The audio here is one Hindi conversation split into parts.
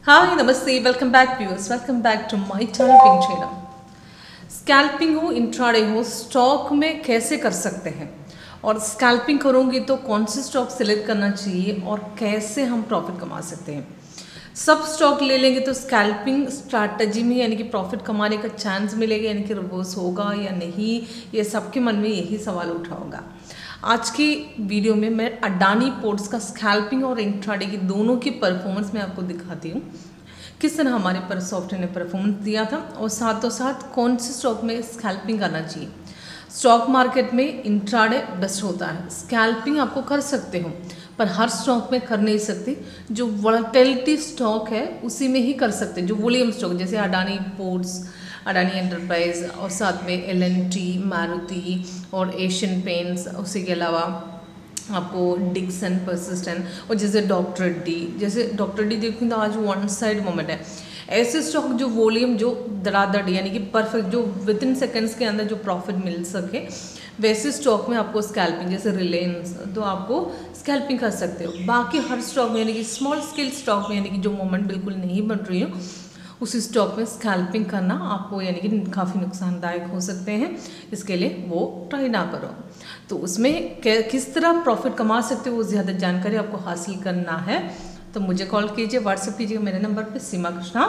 Hi, Namaste, welcome back viewers, welcome back to my channel Pink Trader। Scalping हो, इंट्राडे हो, स्टॉक में कैसे कर सकते हैं और स्कैल्पिंग करोगे तो कौन से स्टॉक सिलेक्ट करना चाहिए और कैसे हम प्रॉफिट कमा सकते हैं। सब स्टॉक ले लेंगे तो स्कैल्पिंग स्ट्रैटेजी में यानी कि प्रॉफिट कमाने का चांस मिलेगा यानी कि रिवर्स होगा या नहीं, ये सबके मन में यही सवाल उठा होगा। आज की वीडियो में मैं अडानी पोर्ट्स का स्कैल्पिंग और इंट्राडे की दोनों की परफॉर्मेंस मैं आपको दिखाती हूँ, किस तरह हमारे पर सॉफ्टवेयर ने परफॉर्मेंस दिया था और साथों साथ कौन से स्टॉक में स्कैल्पिंग करना चाहिए। स्टॉक मार्केट में इंट्राडे बेस्ट होता है, स्कैल्पिंग आपको कर सकते हो पर हर स्टॉक में कर नहीं सकते। जो वोलेटिलिटी स्टॉक है उसी में ही कर सकते हैं, जो वॉल्यूम स्टॉक जैसे अडानी पोर्ट्स, अडानी एंटरप्राइज और साथ में एल&टी, मारुति और एशियन पेंट्स, उसी के अलावा आपको डिक्सन, परसिस्टेंट और जैसे डॉक्टर डी देखूँ तो आज वन साइड मोमेंट है। ऐसे स्टॉक जो वॉल्यूम जो धड़ाधड़ यानी कि परफेक्ट जो विद इन सेकेंड्स के अंदर जो प्रॉफिट मिल सके वैसे स्टॉक में आपको स्कैल्पिंग, जैसे रिलायंस तो आपको स्कैल्पिंग कर सकते हो। बाकी हर स्टॉक में यानी कि स्मॉल स्केल स्टॉक में यानी कि जो मोमेंट बिल्कुल नहीं बन रही हो उसी स्टॉक में स्कैल्पिंग करना आपको यानी कि काफ़ी नुकसानदायक हो सकते हैं, इसके लिए वो ट्राई ना करो। तो उसमें किस तरह प्रॉफिट कमा सकते हो वो ज़्यादा जानकारी आपको हासिल करना है तो मुझे कॉल कीजिए, व्हाट्सएप कीजिएगा मेरे नंबर पे सीमा कृष्णा।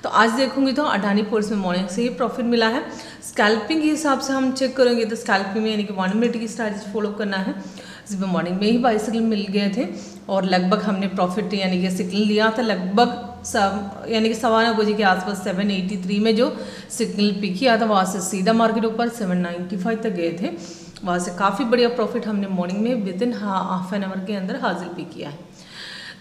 तो आज देखूंगी तो अडानी पोर्ट्स में मॉर्निंग से ही प्रॉफिट मिला है। स्कैल्पिंग के हिसाब से हम चेक करेंगे तो स्कैल्पिंग में यानी कि 1 मिनट की स्ट्रैटेजी फॉलो करना है, जिसमें मॉर्निंग में ही बाई सिग्नल मिल गए थे और लगभग हमने प्रॉफिट यानी कि सिग्नल लिया था लगभग यानी कि 9:15 बजे के आसपास 783 में जो सिग्नल पिक किया था वहाँ से सीधा मार्केट ऊपर 795 तक गए थे। वहाँ से काफ़ी बढ़िया प्रॉफिट हमने मॉर्निंग में with in half an hour के अंदर हासिल भी किया है।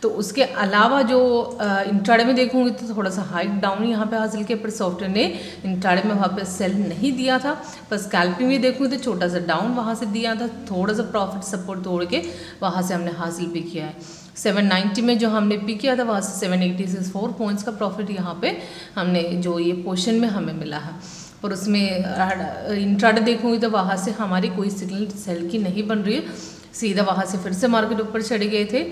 तो उसके अलावा जो इंट्राडे में देखूंगी तो थोड़ा सा हाइक डाउन यहाँ पे हासिल किया, पर सॉफ्टवेयर ने इंट्राडे में वहाँ पे सेल नहीं दिया था। पर स्कैल्पिंग में देखूंगी तो छोटा सा डाउन वहाँ से दिया था, थोड़ा सा प्रॉफिट सपोर्ट तोड़ के वहाँ से हमने हासिल भी किया है। 790 में जो हमने पिक किया था वहाँ से 784 पॉइंट्स का प्रॉफिट यहाँ पे हमने जो ये पोर्शन में हमें मिला है। और उसमें इंट्राडे देखूंगी तो वहाँ से हमारी कोई सिग्नल सेल की नहीं बन रही है, सीधा वहाँ से फिर से मार्केट ऊपर चढ़ गए थे।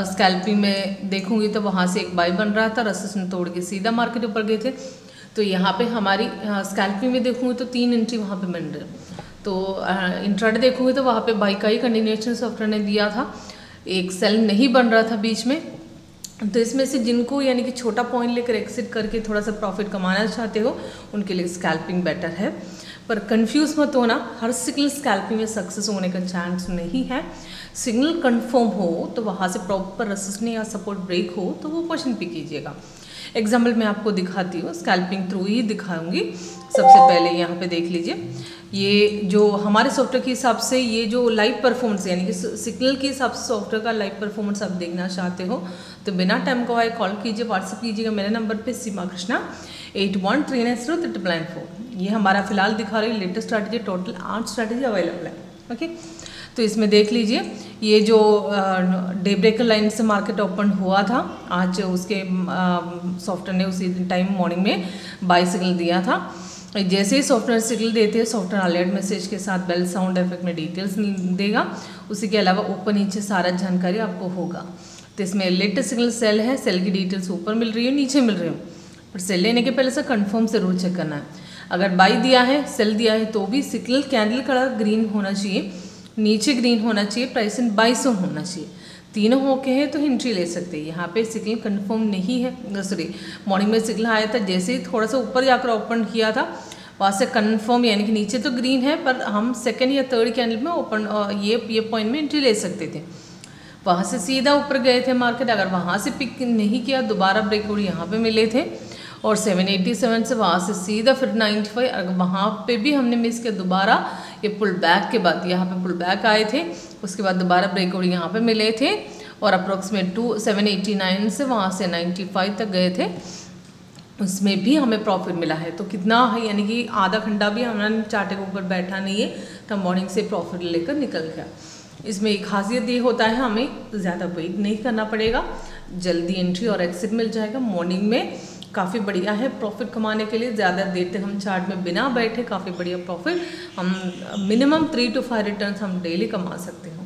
स्कैल्पिंग में देखूंगी तो वहाँ से एक बाई बन रहा था, रेजिस्टेंस तोड़ के सीधा मार्केट ऊपर गए थे। तो यहाँ पे हमारी स्कैल्पिंग में देखूंगी तो 3 एंट्री वहाँ पे बन रहे। तो इंट्राडे देखूंगी तो वहाँ पे बाई का ही कंटिन्यूएशन सॉफ्टवेयर ने दिया था, एक सेल नहीं बन रहा था बीच में। तो इसमें से जिनको यानी कि छोटा पॉइंट लेकर एक्सिट करके थोड़ा सा प्रॉफिट कमाना चाहते हो उनके लिए स्कैल्पिंग बेटर है। पर कंफ्यूज मत होना, हर सिग्नल स्कैल्पिंग में सक्सेस होने का चांस नहीं है। सिग्नल कंफर्म हो तो वहाँ से प्रॉपर रेजिस्टेंस या सपोर्ट ब्रेक हो तो वो क्वेश्चन पे कीजिएगा। एग्जाम्पल मैं आपको दिखाती हूँ, स्कैल्पिंग थ्रू ही दिखाऊंगी। सबसे पहले यहाँ पे देख लीजिए, ये जो हमारे सॉफ्टवेयर के हिसाब से ये जो लाइव परफॉर्मेंस यानी कि सिग्नल के हिसाब से सॉफ्टवेयर का लाइव परफॉर्मेंस आप देखना चाहते हो तो बिना टाइम गवाए कॉल कीजिए, व्हाट्सएप कीजिएगा मेरे नंबर पे सीमा कृष्णा 81390394। ये हमारा फिलहाल दिखा रही latest strategy, total 8 strategy available है। ओके, तो इसमें देख लीजिए ये जो डे ब्रेकर लाइन से मार्केट ओपन हुआ था आज, उसके सॉफ्टवेयर ने उसी टाइम मॉर्निंग में बाई सिग्नल दिया था। जैसे ही सॉफ्टवेयर सिग्नल देते हैं सॉफ्टवेयर अलर्ट मैसेज के साथ बेल साउंड इफेक्ट में डिटेल्स देगा, उसी के अलावा ऊपर नीचे सारा जानकारी आपको होगा। तो इसमें लेटेस्ट सिग्नल सेल है, सेल की डिटेल्स ऊपर मिल रही है नीचे मिल रही है, पर सेल लेने के पहले से कंफर्म जरूर चेक करना है। अगर बाई दिया है सेल दिया है तो भी सिग्नल कैंडल कलर ग्रीन होना चाहिए, नीचे ग्रीन होना चाहिए, प्राइस इन 2200 होना चाहिए, तीनों होके हैं तो एंट्री ले सकते हैं। यहाँ पे सिग्नल कंफर्म नहीं है, सॉरी मॉर्निंग में सिग्नल आया था, जैसे ही थोड़ा सा ऊपर जाकर ओपन किया था वहाँ से कंफर्म यानी कि नीचे तो ग्रीन है पर हम सेकंड या थर्ड कैंडल में ओपन ये पॉइंट में एंट्री ले सकते थे। वहाँ से सीधा ऊपर गए थे मार्केट, अगर वहाँ से पिक नहीं किया दोबारा ब्रेकआउट यहाँ पे मिले थे और 787 से वहाँ से सीधा फिर 95, अगर वहाँ पे भी हमने मिस किया दोबारा ये पुल बैक के बाद यहाँ पे पुल बैक आए थे, उसके बाद दोबारा ब्रेकआउट यहाँ पे मिले थे और अप्रोक्सीमेट 789 से वहाँ से 95 तक गए थे, उसमें भी हमें प्रॉफिट मिला है। तो कितना है यानी कि आधा घंटा भी हमारा चार्ट के ऊपर बैठा नहीं है तो मॉर्निंग से प्रॉफिट लेकर निकल गया। इसमें एक खासियत ये होता है हमें ज़्यादा वेट नहीं करना पड़ेगा, जल्दी एंट्री और एक्सिट मिल जाएगा। मॉर्निंग में काफ़ी बढ़िया है प्रॉफिट कमाने के लिए, ज़्यादा देर तक हम चार्ट में बिना बैठे काफ़ी बढ़िया प्रॉफिट हम मिनिमम 3 to 5 रिटर्न्स हम डेली कमा सकते हो।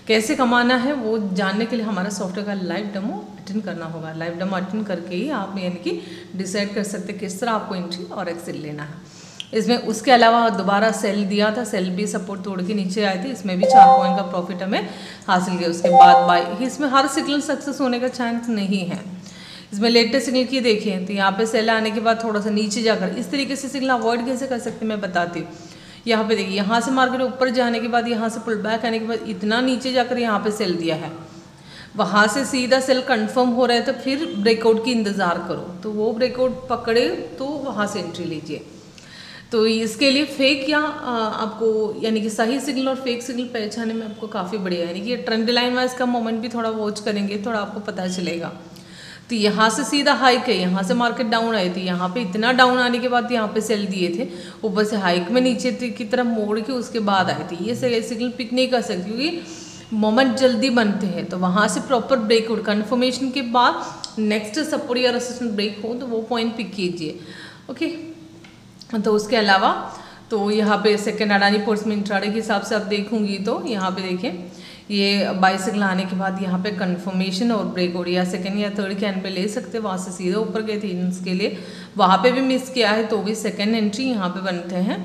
कैसे कमाना है वो जानने के लिए हमारा सॉफ्टवेयर का लाइव डेमो अटेंड करना होगा। लाइव डेमो अटेंड करके ही आप यानी कि डिसाइड कर सकते हैं किस तरह आपको एंट्री और एक्सिट लेना है। इसमें उसके अलावा दोबारा सेल दिया था, सेल भी सपोर्ट तोड़ के नीचे आए थे, इसमें भी 4 पॉइंट का प्रॉफिट हमें हासिल किया। उसके बाद बाई, इसमें हर सिग्नल सक्सेस होने का चांस नहीं है। इसमें लेटेस्ट सिग्नल की देखें तो यहाँ पे सेल आने के बाद थोड़ा सा नीचे जाकर इस तरीके से सिग्नल अवॉइड कैसे कर सकते हैं मैं बताती हूँ। यहाँ पे देखिए, यहाँ से मार्केट ऊपर जाने के बाद यहाँ से पुल बैक आने के बाद इतना नीचे जाकर यहाँ पे सेल दिया है, वहाँ से सीधा सेल कंफर्म हो रहा है तो फिर ब्रेकआउट की इंतज़ार करो, तो वो ब्रेकआउट पकड़े तो वहाँ से एंट्री लीजिए। तो इसके लिए फेक या आपको यानी कि सही सिग्नल और फेक सिग्नल पहचानने में आपको काफ़ी बढ़िया, यानी कि ट्रेंड लाइन वाइज का मोमेंट भी थोड़ा वॉच करेंगे, थोड़ा आपको पता चलेगा। तो यहाँ से सीधा हाइक है, यहाँ से मार्केट डाउन आई थी, यहाँ पे इतना डाउन आने के बाद यहाँ पे सेल दिए थे, ऊपर से हाइक में नीचे की तरफ मोड़ के उसके बाद आई थी। ये सिग्नल पिक नहीं कर सकती क्योंकि मोमेंट जल्दी बनते हैं, तो वहाँ से प्रॉपर ब्रेकआउट कन्फर्मेशन के बाद नेक्स्ट सपोर्ट या रेजिस्टेंस ब्रेक हो तो वो पॉइंट पिक कीजिए। ओके, तो उसके अलावा तो यहाँ पे सेकेंड अडानी पोर्ट्स में इंट्राडे के हिसाब से आप देखूंगी तो यहाँ पे देखें, ये बाई सिग्नल आने के बाद यहाँ पे कंफर्मेशन और ब्रेकआउट या सेकंड या थर्ड कैन पे ले सकते, वहाँ से सीधे ऊपर गए थे इसके लिए, वहाँ पे भी मिस किया है तो भी सेकंड एंट्री यहाँ पे बनते हैं।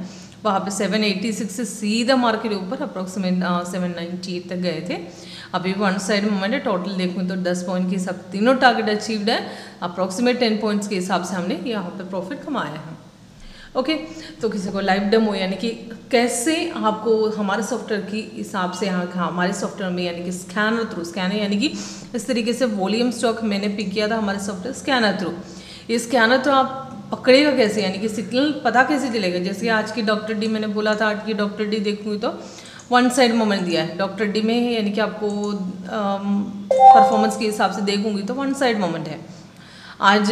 वहाँ पे 786 से सीधा मार्केट ऊपर अप्रोक्सीमेट 798 तक गए थे। अभी वन साइड मोमेंट है, टोटल देखूँ तो 10 पॉइंट के हिसाब तीनों टारगेट अचीव्ड है, अप्रोक्सीमेट 10 पॉइंट्स के हिसाब से हमने यहाँ पर प्रॉफिट कमाया है। ओके, तो किसी को लाइव डेमो यानी कि कैसे आपको हमारे सॉफ्टवेयर की हिसाब से यहाँ हमारे सॉफ्टवेयर में यानी कि स्कैनर थ्रू, स्कैनर यानी कि इस तरीके से वॉल्यूम स्टॉक मैंने पिक किया था हमारे सॉफ्टवेयर स्कैनर थ्रू। ये स्कैनर थ्रू आप पकड़ेगा कैसे, यानी कि सिग्नल पता कैसे चलेगा। जैसे आज की डॉक्टर डी मैंने बोला था, आज की डॉक्टर डी देखूँगी तो वन साइड मोमेंट दिया है डॉक्टर डी में, यानी कि आपको परफॉर्मेंस के हिसाब से देखूँगी तो वन साइड मोमेंट है। आज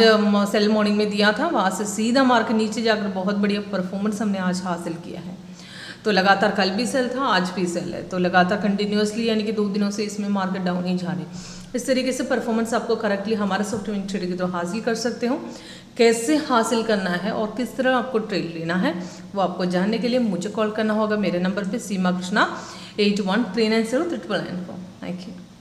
सेल मॉर्निंग में दिया था, वहाँ से सीधा मार्केट नीचे जाकर बहुत बढ़िया परफॉर्मेंस हमने आज हासिल किया है। तो लगातार कल भी सेल था, आज भी सेल है, तो लगातार कंटिन्यूसली यानी कि 2 दिनों से इसमें मार्केट डाउन ही जा रही। इस तरीके से परफॉर्मेंस आपको करेक्टली हमारे सॉफ्टवेयर ट्रेड के थ्रू हासिल कर सकते हो। कैसे हासिल करना है और किस तरह आपको ट्रेड लेना है वो आपको जानने के लिए मुझे कॉल करना होगा मेरे नंबर पर सीमा कृष्णा 8139039994। Thank you.